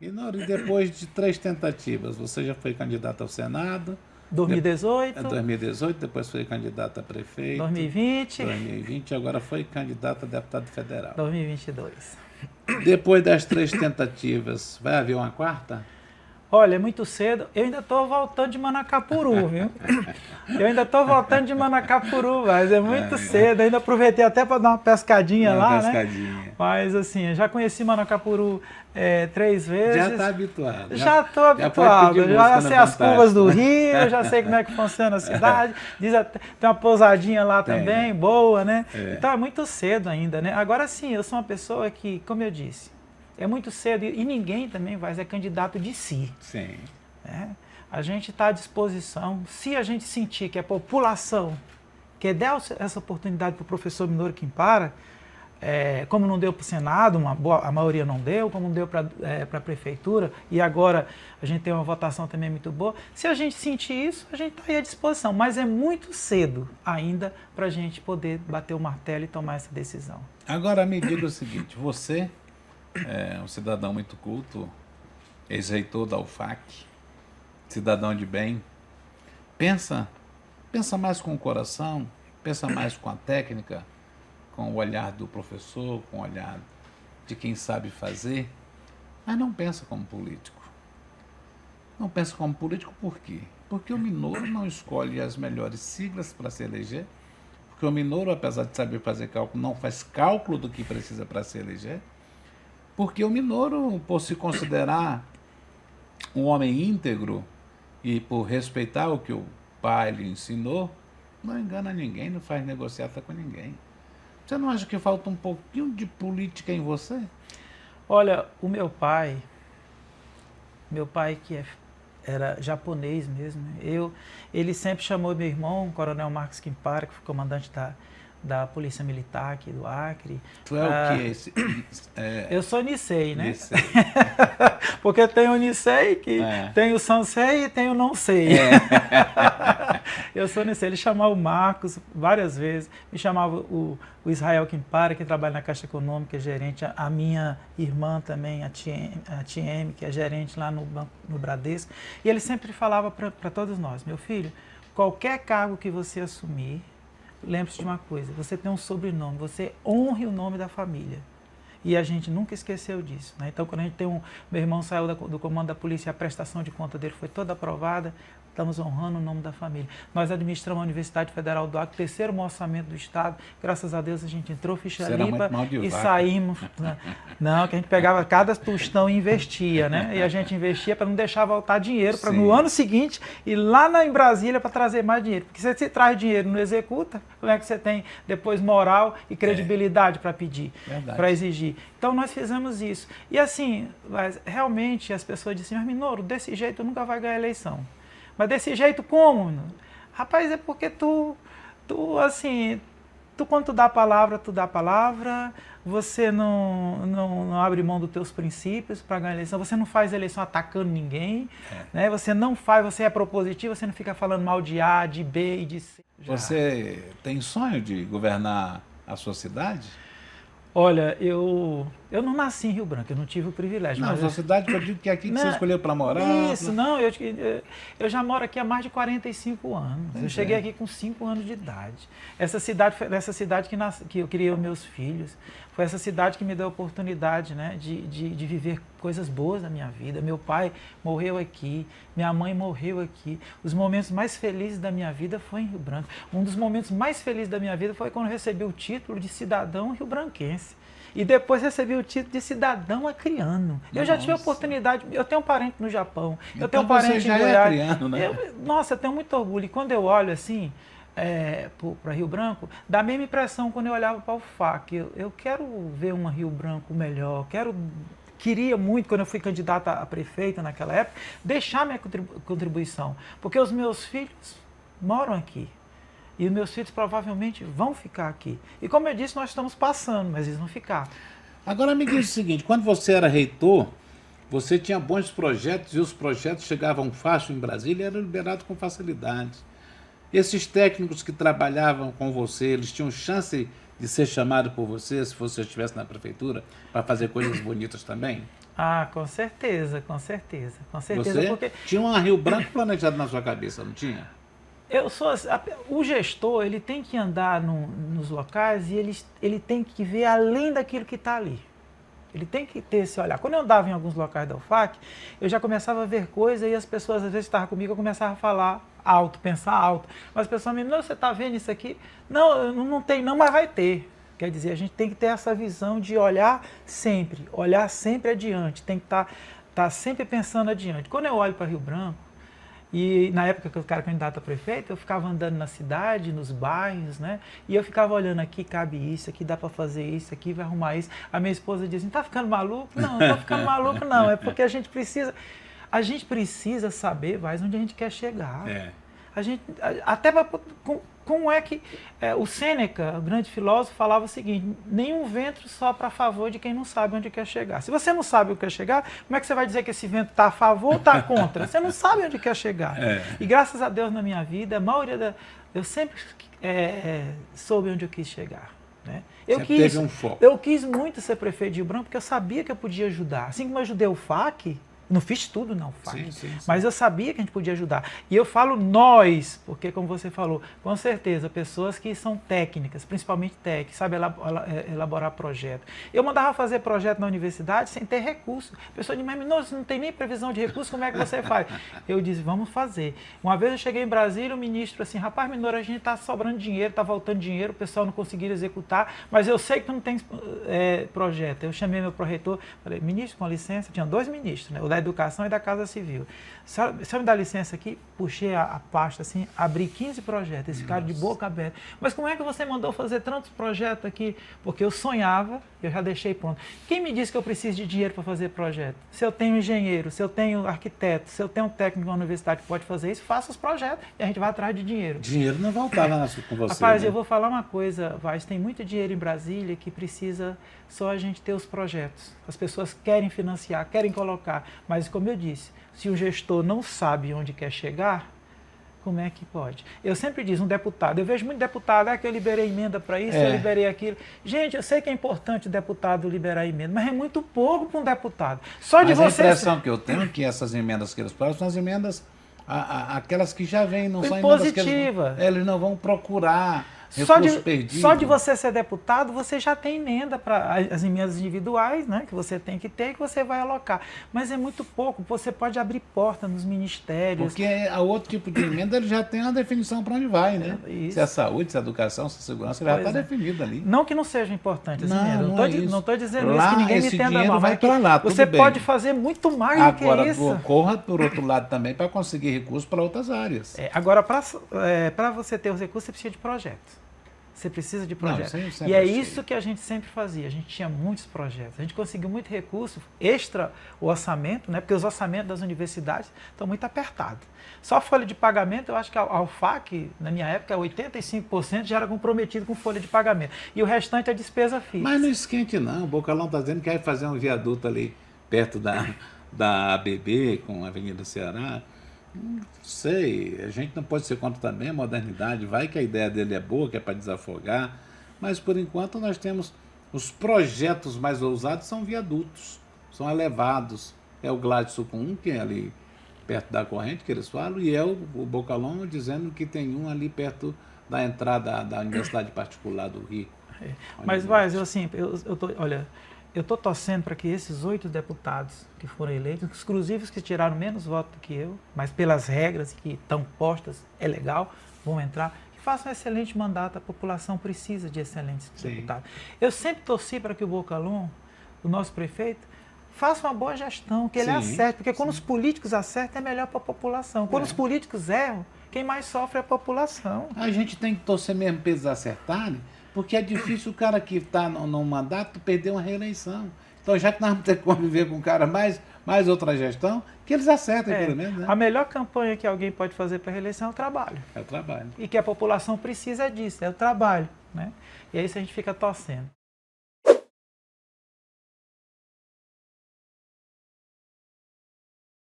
E depois de 3 tentativas, você já foi candidato ao Senado? 2018. 2018, depois foi candidato a prefeito. 2020. 2020, agora foi candidato a deputado federal. 2022. Depois das 3 tentativas, vai haver uma quarta? Olha, é muito cedo. Eu ainda estou voltando de Manacapuru, viu? Eu ainda estou voltando de Manacapuru, mas é muito cedo. Ainda aproveitei até para dar uma pescadinha lá, né? Mas assim, eu já conheci Manacapuru 3 vezes. Já está habituado. Já estou habituado. Já sei as curvas do rio, já sei como é que funciona a cidade. Tem uma pousadinha lá também, boa, né? Então é muito cedo ainda, né? Agora sim, eu sou uma pessoa que, como eu disse, é muito cedo e ninguém também vai ser candidato de si. Sim. A gente está à disposição. Se a gente sentir que a população quer dar essa oportunidade para o professor Minoru Quintara, como não deu para o Senado, a maioria não deu, como não deu para a prefeitura, e agora a gente tem uma votação também muito boa. Se a gente sentir isso, a gente está aí à disposição. Mas é muito cedo ainda para a gente poder bater o martelo e tomar essa decisão. Agora me diga o seguinte, você é um cidadão muito culto, ex-reitor da UFAC, cidadão de bem, pensa mais com o coração, pensa mais com a técnica, com o olhar do professor, com o olhar de quem sabe fazer, mas não pensa como político. Não pensa como político por quê? Porque o Minoru não escolhe as melhores siglas para se eleger, porque o Minoru, apesar de saber fazer cálculo, não faz cálculo do que precisa para se eleger, porque o Minoru, por se considerar um homem íntegro e por respeitar o que o pai lhe ensinou, não engana ninguém, não faz negociata com ninguém. Você não acha que falta um pouquinho de política em você? Olha, o meu pai que era japonês mesmo, ele sempre chamou meu irmão, o Coronel Marcos Quintara, que foi comandante da Polícia Militar aqui do Acre. Tu é o quê? Eu sou Nisei, né? Nisei. Porque tem o Nisei, tem o Sansei e tem o não sei. Eu sou Nisei. Ele chamava o Marcos várias vezes, me chamava o Israel Quintara, que trabalha na Caixa Econômica, gerente, a minha irmã também, a TM, que é gerente lá no Bradesco. E ele sempre falava para todos nós, meu filho, qualquer cargo que você assumir, lembre-se de uma coisa, você tem um sobrenome, você honre o nome da família. E a gente nunca esqueceu disso, né? Então, quando a gente tem meu irmão saiu do comando da polícia, a prestação de conta dele foi toda aprovada, estamos honrando o nome da família. Nós administramos a Universidade Federal do Acre, terceiro maior orçamento do Estado, graças a Deus a gente entrou, ficha limpa e saímos. Né? Não, que a gente pegava cada tostão e investia, né? E a gente investia para não deixar voltar dinheiro, para no ano seguinte ir lá em Brasília para trazer mais dinheiro. Porque se você traz dinheiro e não executa, como é que você tem depois moral e credibilidade para pedir, para exigir? Então nós fizemos isso. E assim, realmente as pessoas disseram, mas Minoru, desse jeito nunca vai ganhar eleição. Mas desse jeito como? Rapaz, é porque tu quando tu dá a palavra, você não abre mão dos teus princípios para ganhar eleição, você não faz eleição atacando ninguém, né? Você é propositivo, você não fica falando mal de A, de B e de C. Você tem sonho de governar a sua cidade? Olha, eu não nasci em Rio Branco, eu não tive o privilégio. Não, mas sua cidade, eu digo que é aqui que você escolheu para morar. Isso, não, eu já moro aqui há mais de 45 anos. Eu cheguei aqui com 5 anos de idade. Essa cidade foi essa cidade que eu criei os meus filhos. Foi essa cidade que me deu a oportunidade, né, de viver coisas boas na minha vida. Meu pai morreu aqui, minha mãe morreu aqui. Os momentos mais felizes da minha vida foi em Rio Branco. Um dos momentos mais felizes da minha vida foi quando eu recebi o título de cidadão rio-branquense. E depois recebi o título de cidadão acriano. Eu já tive a oportunidade, eu tenho um parente no Japão, eu tenho um parente em Goiás. Acriano, né? Eu tenho muito orgulho. E quando eu olho assim, para Rio Branco, dá a mesma impressão quando eu olhava para o UFAC. Eu quero ver uma Rio Branco melhor, queria muito, quando eu fui candidata a prefeita naquela época, deixar minha contribuição, porque os meus filhos moram aqui. E os meus filhos provavelmente vão ficar aqui. E como eu disse, nós estamos passando, mas eles vão ficar. Agora me diz o seguinte, quando você era reitor, você tinha bons projetos e os projetos chegavam fácil em Brasília e eram liberados com facilidade. Esses técnicos que trabalhavam com você, eles tinham chance de ser chamados por você, se você estivesse na prefeitura, para fazer coisas bonitas também? Ah, com certeza, com certeza, com certeza. Você porque tinha uma Rio Branco planejado na sua cabeça, não tinha? eu sou, o gestor, ele tem que andar nos locais e ele tem que ver além daquilo que está ali. Ele tem que ter esse olhar. Quando eu andava em alguns locais da UFAC, eu já começava a ver coisas e as pessoas, às vezes, estavam comigo, eu começava a falar alto, pensar alto. Mas as pessoas me dizem, não, você está vendo isso aqui? Não, não tem não, mas vai ter. Quer dizer, a gente tem que ter essa visão de olhar sempre adiante, tem que estar sempre pensando adiante. Quando eu olho para Rio Branco, e na época que eu era candidato a prefeito, eu ficava andando na cidade, nos bairros, né? E eu ficava olhando aqui, cabe isso, aqui dá para fazer isso, aqui vai arrumar isso. A minha esposa dizia assim, tá ficando maluco? Não, não tô ficando maluco não, é porque a gente precisa saber, onde a gente quer chegar. É. Até como é que o Sêneca, o grande filósofo, falava o seguinte, nenhum vento sopra a favor de quem não sabe onde quer chegar. Se você não sabe onde quer chegar, como é que você vai dizer que esse vento está a favor ou está contra? Você não sabe onde quer chegar. É. E graças a Deus na minha vida, eu sempre soube onde eu quis chegar. Né? Teve um foco. Eu quis muito ser prefeito de Rio Branco porque eu sabia que eu podia ajudar. Assim como eu ajudei o FAC, não fiz tudo não, FAC, sim. mas eu sabia que a gente podia ajudar. E eu falo nós, porque como você falou, com certeza, pessoas que são técnicas, principalmente técnicas, sabem elaborar projeto. Eu mandava fazer projeto na universidade sem ter recurso. A pessoa dizia, mas não tem nem previsão de recurso, como é que você faz? Eu disse, vamos fazer. Uma vez eu cheguei em Brasília, o ministro assim, rapaz, Minoro, a gente está sobrando dinheiro, está voltando dinheiro, o pessoal não conseguiu executar, mas eu sei que tu não tem projeto. Eu chamei meu pró-reitor, falei, ministro, com licença, tinha 2 ministros, né? O da Educação e da Casa Civil. Se eu me dá licença aqui, puxei a pasta assim, abri 15 projetos, eles ficaram de boca aberta. Mas como é que você mandou fazer tantos projetos aqui? Porque eu sonhava, eu já deixei pronto. Quem me disse que eu preciso de dinheiro para fazer projeto? Se eu tenho engenheiro, se eu tenho arquiteto, se eu tenho um técnico na universidade que pode fazer isso, faça os projetos e a gente vai atrás de dinheiro. Dinheiro não voltava com você. Rapaz, né? eu vou falar uma coisa, Vaz, tem muito dinheiro em Brasília que precisa só a gente ter os projetos. As pessoas querem financiar, querem colocar, mas como eu disse, se o gestor não sabe onde quer chegar, como é que pode? Eu sempre digo, um deputado, eu vejo muito deputado, que eu liberei emenda para isso, eu liberei aquilo. Gente, eu sei que é importante o deputado liberar emenda, mas é muito pouco para um deputado. A impressão que eu tenho é que essas emendas que eles fazem são as emendas, aquelas que já vêm, não são emendas que eles não vão procurar. Só de você ser deputado, você já tem emenda para as emendas individuais, né, que você tem que ter e que você vai alocar. Mas é muito pouco, você pode abrir porta nos ministérios. Porque a outro tipo de emenda ele já tem uma definição para onde vai, né? Se é saúde, se é educação, se é segurança, já está definido ali. Não que não seja importante as emendas, não estou dizendo lá, isso, que ninguém me entenda mal. Vai para lá, você pode fazer muito mais do que isso. Agora, corra por outro lado também para conseguir recursos para outras áreas. Agora, para você ter os recursos, você precisa de projetos. Você precisa de projetos. E é isso que a gente sempre fazia. A gente tinha muitos projetos. A gente conseguiu muito recurso extra o orçamento, né? Porque os orçamentos das universidades estão muito apertados. Só folha de pagamento, eu acho que a UFAC, na minha época, 85% já era comprometido com folha de pagamento. E o restante é despesa fixa. Mas não esquente não. O Bocalão está dizendo que quer fazer um viaduto ali perto da ABB, com a Avenida do Ceará. Não sei, a gente não pode ser contra também a modernidade, vai que a ideia dele é boa, que é para desafogar, mas por enquanto nós temos os projetos mais ousados, são viadutos, são elevados, é o Gladson com um, que é ali perto da corrente, que eles falam, e é o Bocalão dizendo que tem um ali perto da entrada da Universidade Particular do Rio. Mas, Vaz, olha, eu estou torcendo para que esses 8 deputados que foram eleitos, exclusivos que tiraram menos votos do que eu, mas pelas regras que estão postas, é legal, vão entrar, que façam um excelente mandato. A população precisa de excelentes deputados. Eu sempre torci para que o Bocalão, o nosso prefeito, faça uma boa gestão, que ele acerte, porque quando os políticos acertam é melhor para a população. Quando os políticos erram, quem mais sofre é a população. A gente tem que torcer mesmo para eles acertarem, porque é difícil o cara que está no mandato perder uma reeleição. Então, já que nós vamos ter que conviver com o cara mais outra gestão, que eles acertem pelo menos. Né? A melhor campanha que alguém pode fazer para a reeleição é o trabalho. É o trabalho. E que a população precisa disso, é o trabalho. Né? E aí isso a gente fica torcendo.